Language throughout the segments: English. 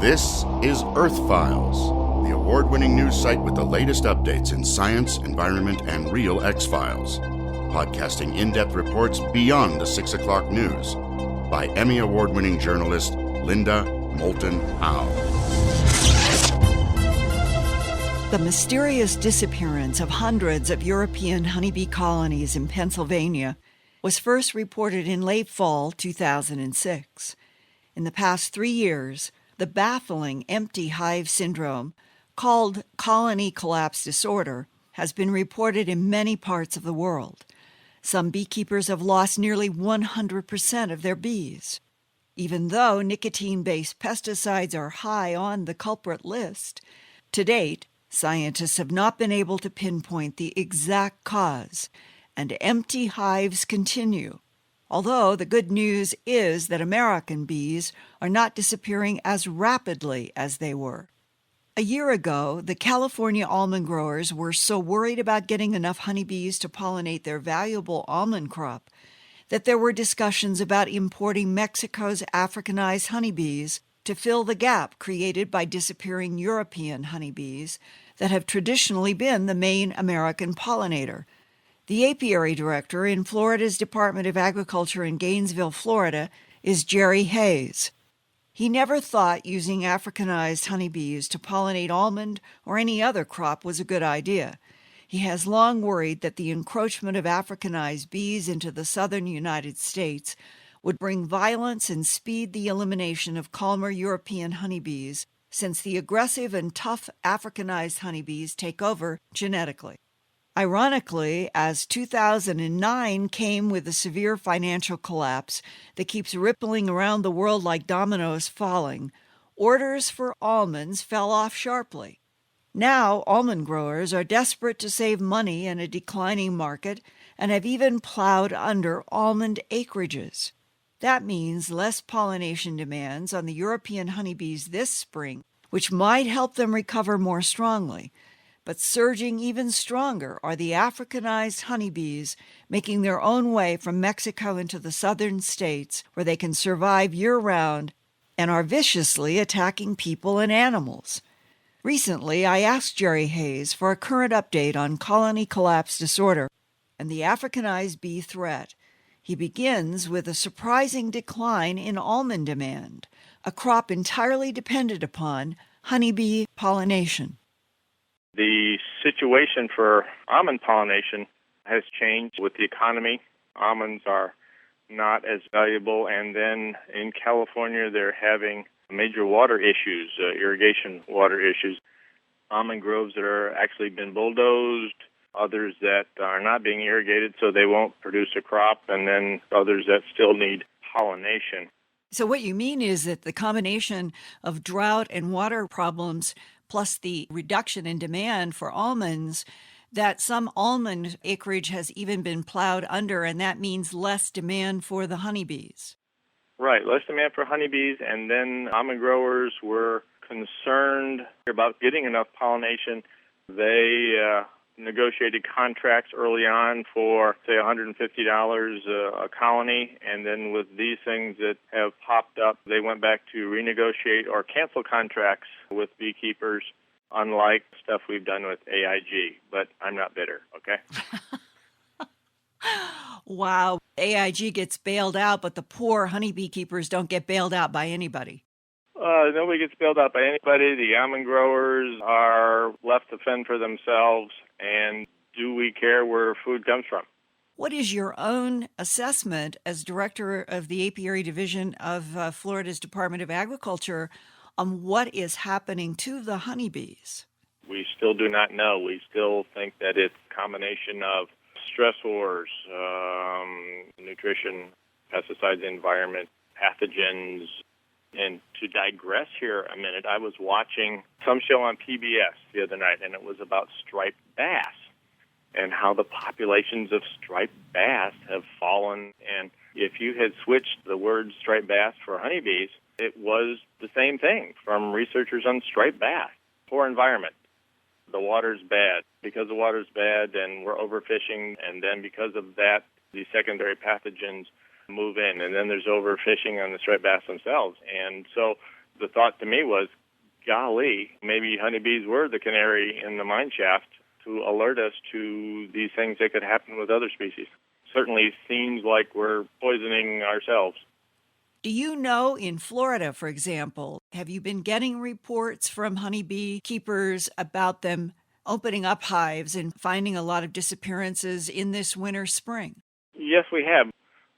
This is Earthfiles, the award-winning news site with the latest updates in science, environment, and real X-Files. Podcasting in-depth reports beyond the 6 o'clock news by Emmy Award-winning journalist Linda Moulton Howe. The mysterious disappearance of hundreds of European honeybee colonies in Pennsylvania was first reported in late fall 2006. In the past 3 years, the baffling empty hive syndrome, called colony collapse disorder, has been reported in many parts of the world. Some beekeepers have lost nearly 100% of their bees. Even though nicotine-based pesticides are high on the culprit list, to date, scientists have not been able to pinpoint the exact cause, and empty hives continue. Although the good news is that American bees are not disappearing as rapidly as they were. A year ago, the California almond growers were so worried about getting enough honeybees to pollinate their valuable almond crop that there were discussions about importing Mexico's Africanized honeybees to fill the gap created by disappearing European honeybees that have traditionally been the main American pollinator. The apiary director in Florida's Department of Agriculture in Gainesville, Florida, is Jerry Hayes. He never thought using Africanized honeybees to pollinate almond or any other crop was a good idea. He has long worried that the encroachment of Africanized bees into the southern United States would bring violence and speed the elimination of calmer European honeybees, since the aggressive and tough Africanized honeybees take over genetically. Ironically, as 2009 came with a severe financial collapse that keeps rippling around the world like dominoes falling, orders for almonds fell off sharply. Now, almond growers are desperate to save money in a declining market and have even plowed under almond acreages. That means less pollination demands on the European honeybees this spring, which might help them recover more strongly. But surging even stronger are the Africanized honeybees making their own way from Mexico into the southern states where they can survive year-round and are viciously attacking people and animals. Recently, I asked Jerry Hayes for a current update on colony collapse disorder and the Africanized bee threat. He begins with a surprising decline in almond demand, a crop entirely dependent upon honeybee pollination. The situation for almond pollination has changed with the economy. Almonds are not as valuable, and then in California they're having major water issues, irrigation water issues. Almond groves that are actually been bulldozed, others that are not being irrigated so they won't produce a crop, and then others that still need pollination. So what you mean is that the combination of drought and water problems plus the reduction in demand for almonds, that some almond acreage has even been plowed under, and that means less demand for the honeybees. Right, less demand for honeybees, and then almond growers were concerned about getting enough pollination. They negotiated contracts early on for, say, $150 a colony, and then with these things that have popped up, they went back to renegotiate or cancel contracts with beekeepers, unlike stuff we've done with AIG. But I'm not bitter, okay? Wow. AIG gets bailed out, but the poor honeybee keepers don't get bailed out by anybody. Nobody gets bailed out by anybody. The almond growers are left to fend for themselves, and do we care where food comes from? What is your own assessment as director of the apiary division of Florida's Department of Agriculture on what is happening to the honeybees? We still do not know. We still think that it's a combination of stressors, nutrition, pesticides, environment, pathogens. And to digress here a minute, I was watching some show on PBS the other night, and it was about striped bass and how the populations of striped bass have fallen. And if you had switched the word striped bass for honeybees, it was the same thing from researchers on striped bass. Poor environment. The water's bad. Because the water's bad, then we're overfishing, and then because of that, the secondary pathogens move in, and then there's overfishing on the striped bass themselves. And so the thought to me was, golly, maybe honeybees were the canary in the mine shaft to alert us to these things that could happen with other species. Certainly seems like we're poisoning ourselves. Do you know, in Florida, for example, have you been getting reports from honeybee keepers about them opening up hives and finding a lot of disappearances in this winter, spring? Yes, we have.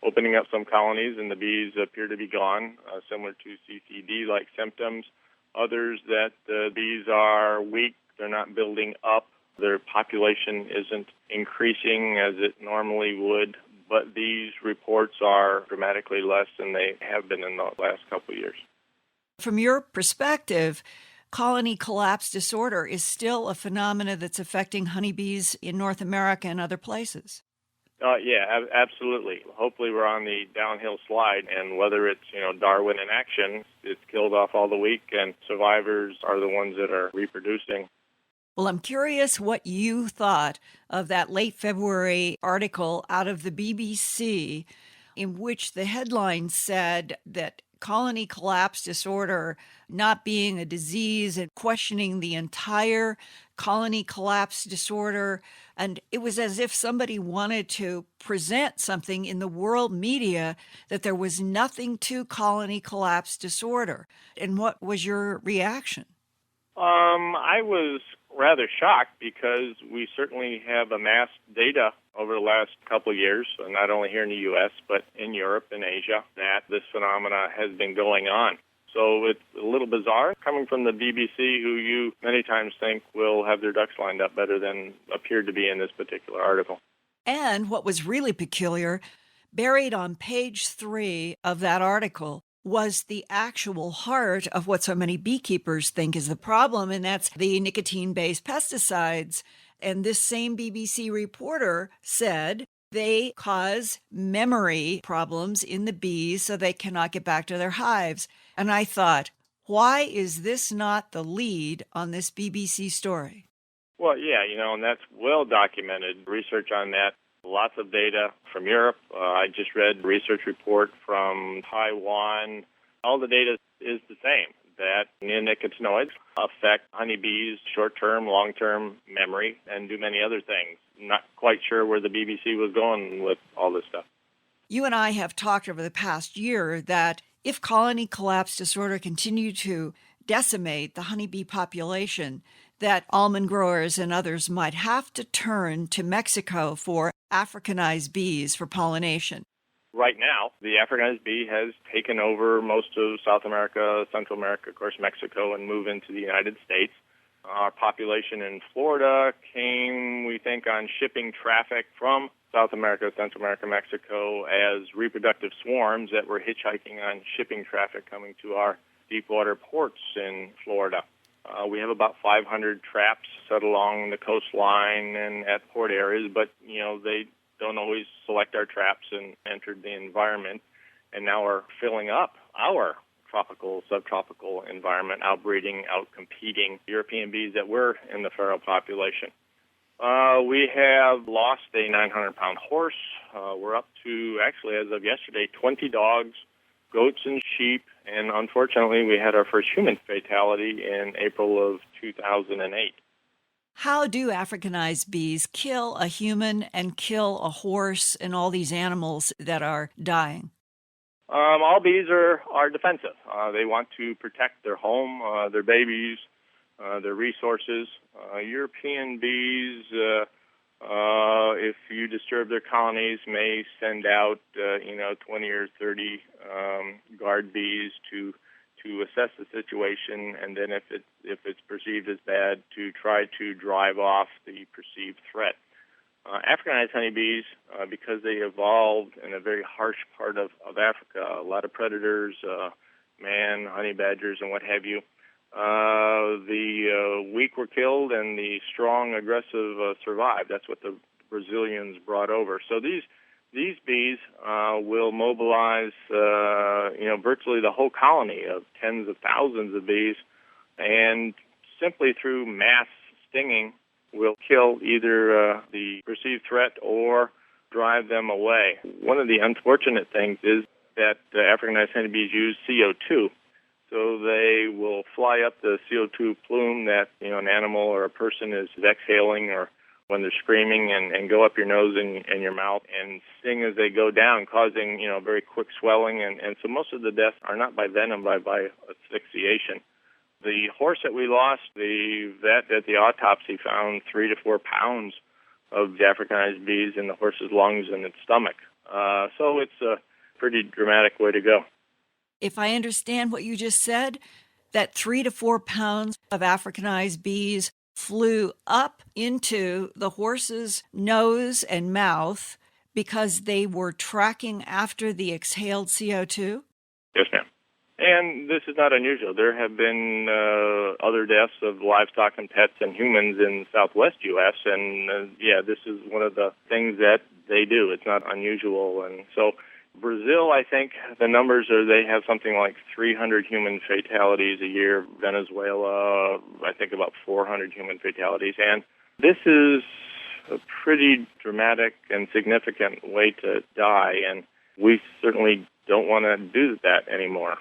Opening up some colonies, and the bees appear to be gone, similar to CCD-like symptoms. Others that the bees are weak, they're not building up, their population isn't increasing as it normally would, but these reports are dramatically less than they have been in the last couple of years. From your perspective, colony collapse disorder is still a phenomena that's affecting honeybees in North America and other places. Absolutely. Hopefully we're on the downhill slide, and whether it's, Darwin in action, it's killed off all the weak, and survivors are the ones that are reproducing. Well, I'm curious what you thought of that late February article out of the BBC in which the headline said that colony collapse disorder not being a disease and questioning the entire colony collapse disorder. And it was as if somebody wanted to present something in the world media that there was nothing to colony collapse disorder. And what was your reaction? I was rather shocked because we certainly have amassed data over the last couple of years, not only here in the U.S., but in Europe and Asia, that this phenomena has been going on. So it's a little bizarre coming from the BBC, who you many times think will have their ducks lined up better than appeared to be in this particular article. And what was really peculiar, buried on page 3 of that article, was the actual heart of what so many beekeepers think is the problem, and that's the nicotine-based pesticides. And this same BBC reporter said they cause memory problems in the bees so they cannot get back to their hives. And I thought, why is this not the lead on this BBC story? Well, yeah, and that's well-documented research on that. Lots of data from Europe. I just read a research report from Taiwan. All the data is the same, that neonicotinoids affect honeybees' short-term, long-term memory and do many other things. Not quite sure where the BBC was going with all this stuff. You and I have talked over the past year that if colony collapse disorder continued to decimate the honeybee population, that almond growers and others might have to turn to Mexico for Africanized bees for pollination. Right now, the Africanized bee has taken over most of South America, Central America, of course, Mexico, and moved into the United States. Our population in Florida came, we think, on shipping traffic from South America, Central America, Mexico as reproductive swarms that were hitchhiking on shipping traffic coming to our deepwater ports in Florida. We have about 500 traps set along the coastline and at port areas, but, they don't always select our traps and enter the environment, and now are filling up our tropical, subtropical environment, outbreeding, outcompeting European bees that were in the feral population. We have lost a 900-pound horse. We're up to, actually, as of yesterday, 20 dogs, goats, and sheep, and unfortunately, we had our first human fatality in April of 2008. How do Africanized bees kill a human and kill a horse and all these animals that are dying? All bees are defensive. They want to protect their home, their babies, their resources. European bees, if you disturb their colonies, may send out 20 or 30 guard bees to assess the situation, and then if it's perceived as bad, to try to drive off the perceived threat. Africanized honeybees, because they evolved in a very harsh part of Africa, a lot of predators, man, honey badgers, and what have you. The weak were killed, and the strong, aggressive survived. That's what the Brazilians brought over. So these bees will mobilize, virtually the whole colony of tens of thousands of bees, and simply through mass stinging will kill either the perceived threat or drive them away. One of the unfortunate things is that Africanized honeybees use CO2. So they will fly up the CO2 plume that, an animal or a person is exhaling, or when they're screaming, and go up your nose and your mouth and sting as they go down, causing, very quick swelling. And so most of the deaths are not by venom, by asphyxiation. The horse that we lost, the vet at the autopsy found 3 to 4 pounds of the Africanized bees in the horse's lungs and its stomach. So it's a pretty dramatic way to go. If I understand what you just said, that 3 to 4 pounds of Africanized bees flew up into the horse's nose and mouth because they were tracking after the exhaled CO2? Yes, ma'am. And this is not unusual. There have been other deaths of livestock and pets and humans in the southwest U.S., and this is one of the things that they do. It's not unusual. And so Brazil, I think the numbers are they have something like 300 human fatalities a year. Venezuela, I think about 400 human fatalities. And this is a pretty dramatic and significant way to die, and we certainly don't want to do that anymore.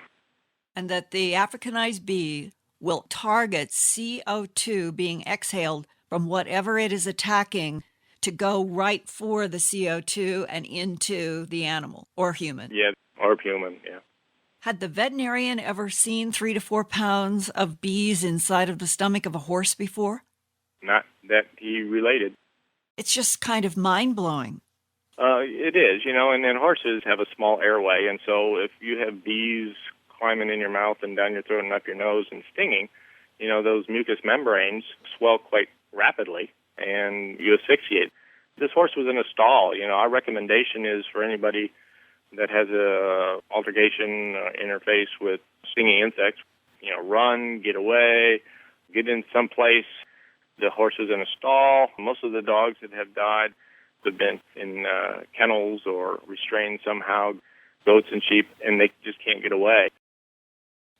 And that the Africanized bee will target CO2 being exhaled from whatever it is attacking to go right for the CO2 and into the animal or human. Yeah, or human, yeah. Had the veterinarian ever seen 3 to 4 pounds of bees inside of the stomach of a horse before? Not that he related. It's just kind of mind-blowing. It is, and horses have a small airway, and so if you have bees climbing in your mouth and down your throat and up your nose and stinging, those mucous membranes swell quite rapidly, and you asphyxiate. This horse was in a stall. Our recommendation is for anybody that has a altercation interface with stinging insects, run, get away, get in someplace. The horse is in a stall. Most of the dogs that have died have been in kennels or restrained somehow, goats and sheep, and they just can't get away.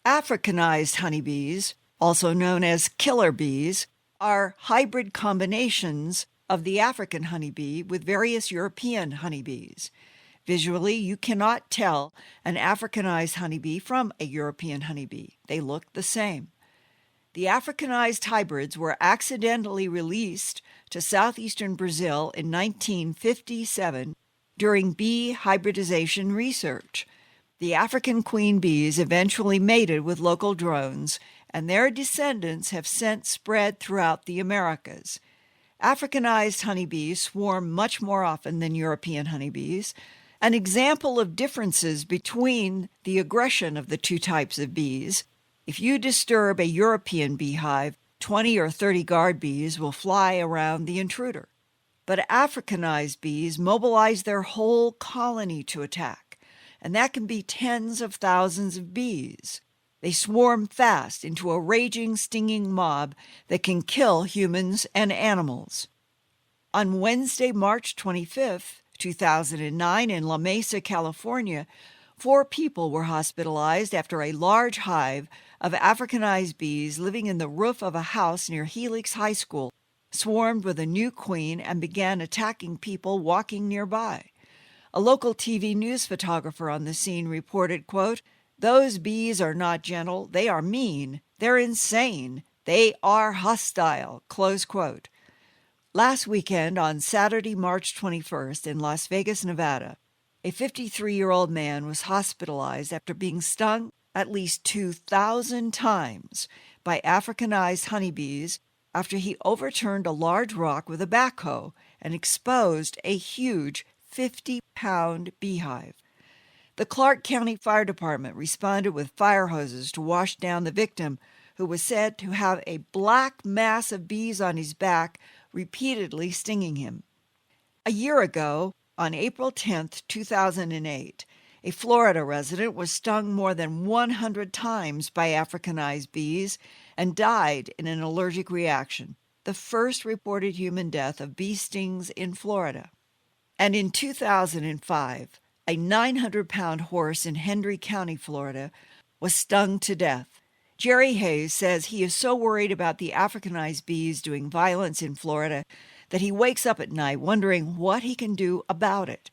Africanized honeybees, also known as killer bees, are hybrid combinations of the African honeybee with various European honeybees. Visually, you cannot tell an Africanized honeybee from a European honeybee. They look the same. The Africanized hybrids were accidentally released to southeastern Brazil in 1957 during bee hybridization research. The African queen bees eventually mated with local drones, and their descendants have since spread throughout the Americas. Africanized honeybees swarm much more often than European honeybees. An example of differences between the aggression of the two types of bees: if you disturb a European beehive, 20 or 30 guard bees will fly around the intruder. But Africanized bees mobilize their whole colony to attack, and that can be tens of thousands of bees. They swarm fast into a raging, stinging mob that can kill humans and animals. On Wednesday, March 25th, 2009, in La Mesa, California, 4 people were hospitalized after a large hive of Africanized bees living in the roof of a house near Helix High School swarmed with a new queen and began attacking people walking nearby. A local TV news photographer on the scene reported, quote, "Those bees are not gentle, they are mean, they're insane, they are hostile," close quote. Last weekend, on Saturday, March 21st, in Las Vegas, Nevada, a 53-year-old man was hospitalized after being stung at least 2,000 times by Africanized honeybees after he overturned a large rock with a backhoe and exposed a huge 50-pound beehive. The Clark County Fire Department responded with fire hoses to wash down the victim, who was said to have a black mass of bees on his back, repeatedly stinging him. A year ago, on April 10, 2008, a Florida resident was stung more than 100 times by Africanized bees and died in an allergic reaction, the first reported human death of bee stings in Florida. And in 2005, a 900-pound horse in Hendry County, Florida, was stung to death. Jerry Hayes says he is so worried about the Africanized bees doing violence in Florida that he wakes up at night wondering what he can do about it.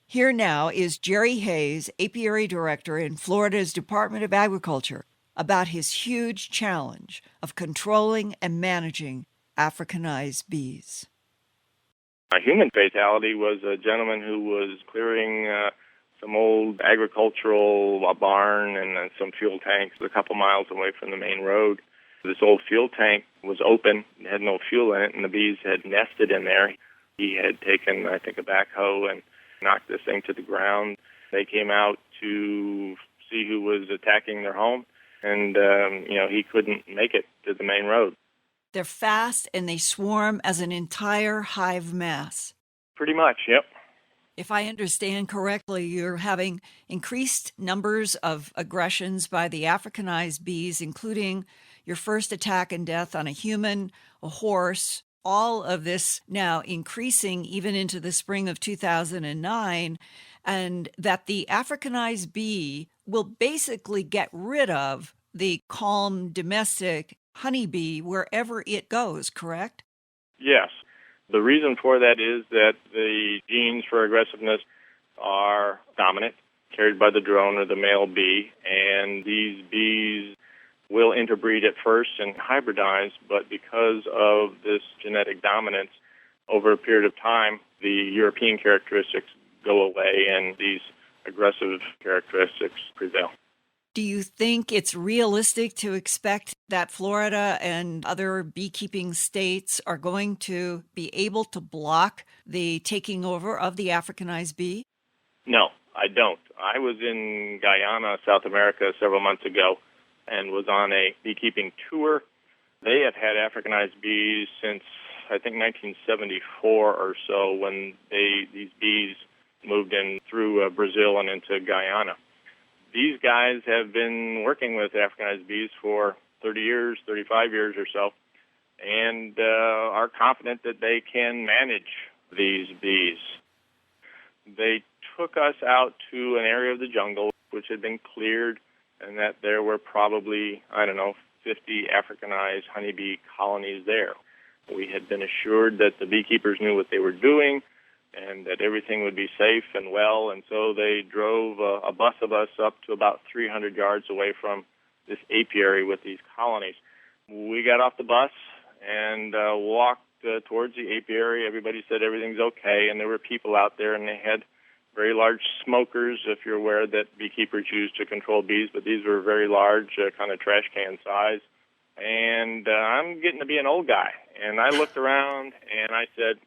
Here now is Jerry Hayes, Apiary Director in Florida's Department of Agriculture, about his huge challenge of controlling and managing Africanized bees. A human fatality was a gentleman who was clearing some old agricultural barn and some fuel tanks a couple miles away from the main road. This old fuel tank was open, had no fuel in it, and the bees had nested in there. He had taken, I think, a backhoe and knocked this thing to the ground. They came out to see who was attacking their home, and, he couldn't make it to the main road. They're fast and they swarm as an entire hive mass. Pretty much, yep. If I understand correctly, you're having increased numbers of aggressions by the Africanized bees, including your first attack and death on a human, a horse, all of this now increasing even into the spring of 2009, and that the Africanized bee will basically get rid of the calm domestic honeybee wherever it goes, correct? Yes. The reason for that is that the genes for aggressiveness are dominant, carried by the drone or the male bee, and these bees will interbreed at first and hybridize, but because of this genetic dominance, over a period of time, the European characteristics go away and these aggressive characteristics prevail. Do you think it's realistic to expect that Florida and other beekeeping states are going to be able to block the taking over of the Africanized bee? No, I don't. I was in Guyana, South America, several months ago and was on a beekeeping tour. They have had Africanized bees since, I think, 1974 or so, when these bees moved in through Brazil and into Guyana. These guys have been working with Africanized bees for 30 years, 35 years or so, and are confident that they can manage these bees. They took us out to an area of the jungle which had been cleared, and that there were probably, 50 Africanized honeybee colonies there. We had been assured that the beekeepers knew what they were doing and that everything would be safe and well, and so they drove a bus of us up to about 300 yards away from this apiary with these colonies. We got off the bus and walked towards the apiary. Everybody said everything's okay, and there were people out there, and they had very large smokers, if you're aware that beekeepers use to control bees, but these were very large, kind of trash can size. And I'm getting to be an old guy. And I looked around and I said,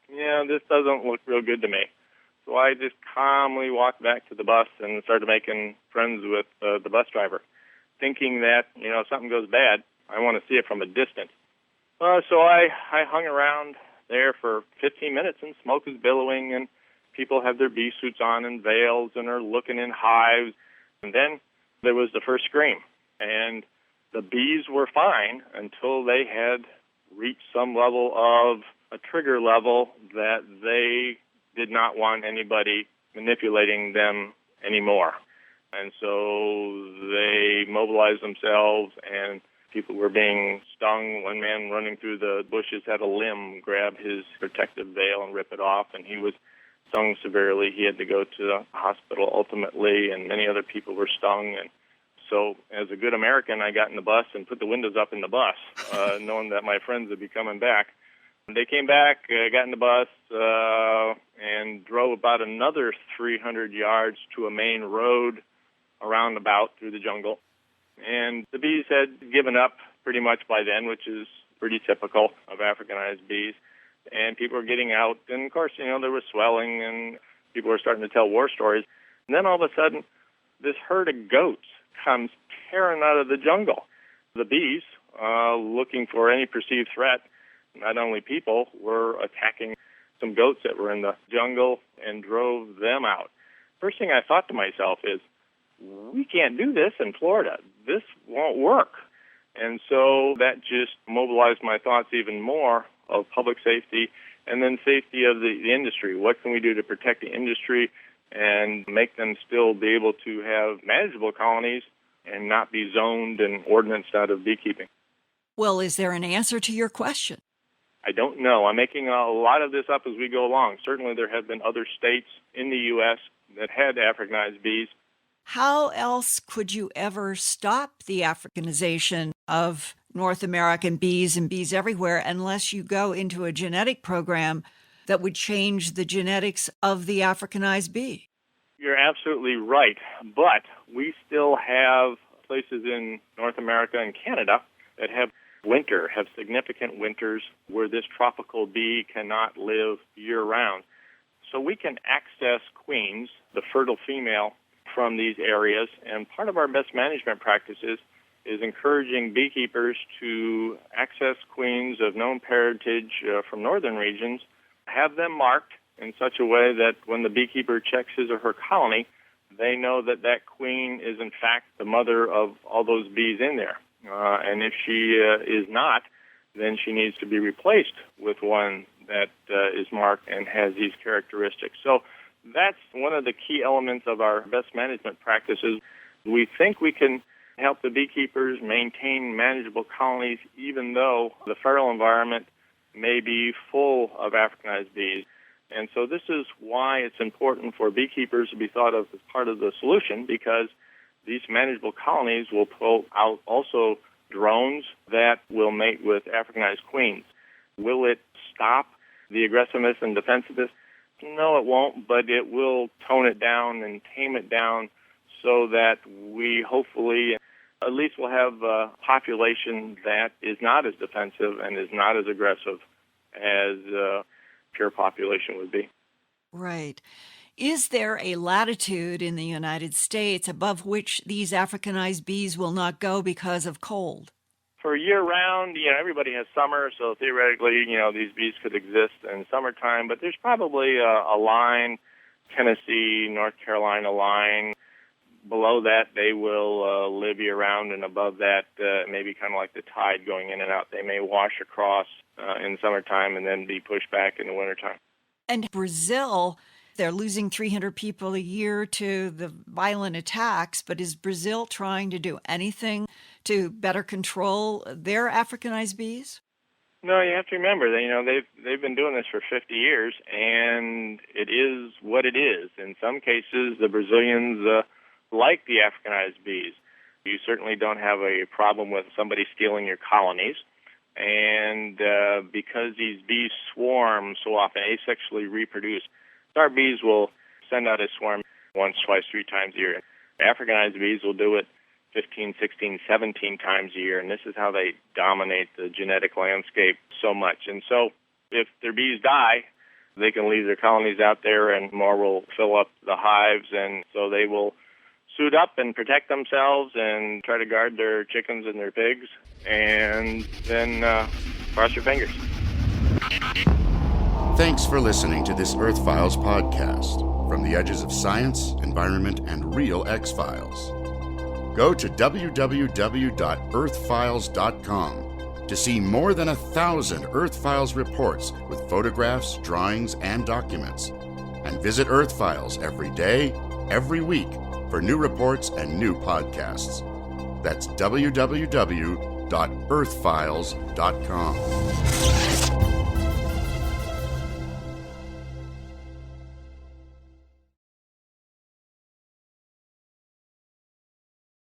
this doesn't look real good to me. So I just calmly walked back to the bus and started making friends with the bus driver, thinking that, if something goes bad, I want to see it from a distance. So I hung around there for 15 minutes, and smoke was billowing, and people have their bee suits on and veils and are looking in hives. And then there was the first scream. And the bees were fine until they had reached some level of a trigger level that they did not want anybody manipulating them anymore. And so they mobilized themselves, and people were being stung. One man running through the bushes had a limb grab his protective veil and rip it off, and he was stung severely. He had to go to the hospital ultimately, and many other people were stung. And so as a good American, I got in the bus and put the windows up in the bus, knowing that my friends would be coming back. They came back, got in the bus, and drove about another 300 yards to a main road around about through the jungle. And the bees had given up pretty much by then, which is pretty typical of Africanized bees. And people were getting out. And, of course, there was swelling, and people were starting to tell war stories. And then all of a sudden, this herd of goats comes tearing out of the jungle. The bees, looking for any perceived threat, not only people, were attacking some goats that were in the jungle and drove them out. First thing I thought to myself is, we can't do this in Florida. This won't work. And so that just mobilized my thoughts even more of public safety and then safety of the industry. What can we do to protect the industry and make them still be able to have manageable colonies and not be zoned and ordinanced out of beekeeping? Well, is there an answer to your question? I don't know. I'm making a lot of this up as we go along. Certainly there have been other states in the U.S. that had Africanized bees. How else could you ever stop the Africanization of North American bees and bees everywhere unless you go into a genetic program that would change the genetics of the Africanized bee? You're absolutely right, but we still have places in North America and Canada that have significant winters where this tropical bee cannot live year-round. So we can access queens, the fertile female, from these areas, and part of our best management practices is encouraging beekeepers to access queens of known parentage from northern regions, have them marked in such a way that when the beekeeper checks his or her colony, they know that that queen is in fact the mother of all those bees in there. And if she is not, then she needs to be replaced with one that is marked and has these characteristics. So that's one of the key elements of our best management practices. We think we can help the beekeepers maintain manageable colonies even though the feral environment may be full of Africanized bees. And so this is why it's important for beekeepers to be thought of as part of the solution, because these manageable colonies will pull out also drones that will mate with Africanized queens. Will it stop the aggressiveness and defensiveness? No, it won't, but it will tone it down and tame it down so that we hopefully at least will have a population that is not as defensive and is not as aggressive as pure population would be. Right. Is there a latitude in the United States above which these Africanized bees will not go because of cold? For year-round, everybody has summer, so theoretically, these bees could exist in summertime, but there's probably a line, Tennessee, North Carolina line. Below that, they will live year-round, and above that, maybe kind of like the tide going in and out. They may wash across in summertime and then be pushed back in the wintertime. And Brazil, they're losing 300 people a year to the violent attacks, but is Brazil trying to do anything to better control their Africanized bees? No, you have to remember that they've been doing this for 50 years, and it is what it is. In some cases, the Brazilians like the Africanized bees. You certainly don't have a problem with somebody stealing your colonies, and because these bees swarm so often, asexually reproduce, our bees will send out a swarm once, twice, 3 times a year. Africanized bees will do it 15, 16, 17 times a year, and this is how they dominate the genetic landscape so much. And so if their bees die, they can leave their colonies out there and more will fill up the hives, and so they will suit up and protect themselves and try to guard their chickens and their pigs, and then cross your fingers. Thanks for listening to this Earthfiles podcast from the edges of science, environment, and real X-Files. Go to www.earthfiles.com to see more than 1,000 Earthfiles reports with photographs, drawings, and documents. And visit Earthfiles every day, every week, for new reports and new podcasts. That's www.earthfiles.com.